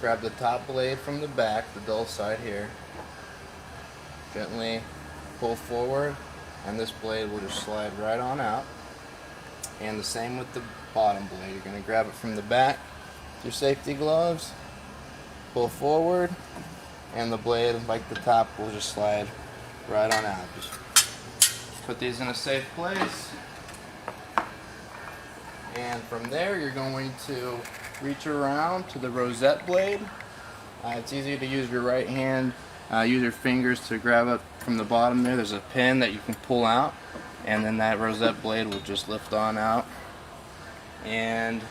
grab the top blade from the back, the dull side here, gently pull forward, and this blade will just slide right on out. And the same with the bottom blade. You're going to grab it from the back with your safety gloves, pull forward, and the blade, like the top, will just slide right on out. Just put these in a safe place. And from there, you're going to reach around to the rosette blade. It's easy to use your right hand. Use your fingers to grab it from the bottom there. There's a pin that you can pull out, and then that rosette blade will just lift on out. And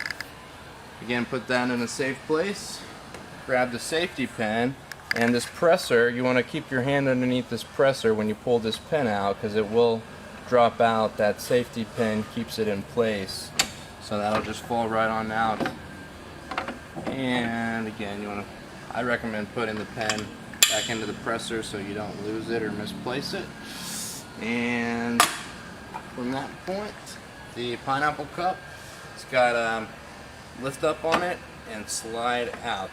again, put that in a safe place. Grab the safety pin, and this presser, you want to keep your hand underneath this presser when you pull this pin out, because it will drop out. That safety pin keeps it in place, so that'll just fall right on out. And again, I recommend putting the pen back into the presser so you don't lose it or misplace it. And from that point, the pineapple cup, it's got lift up on it and slide out.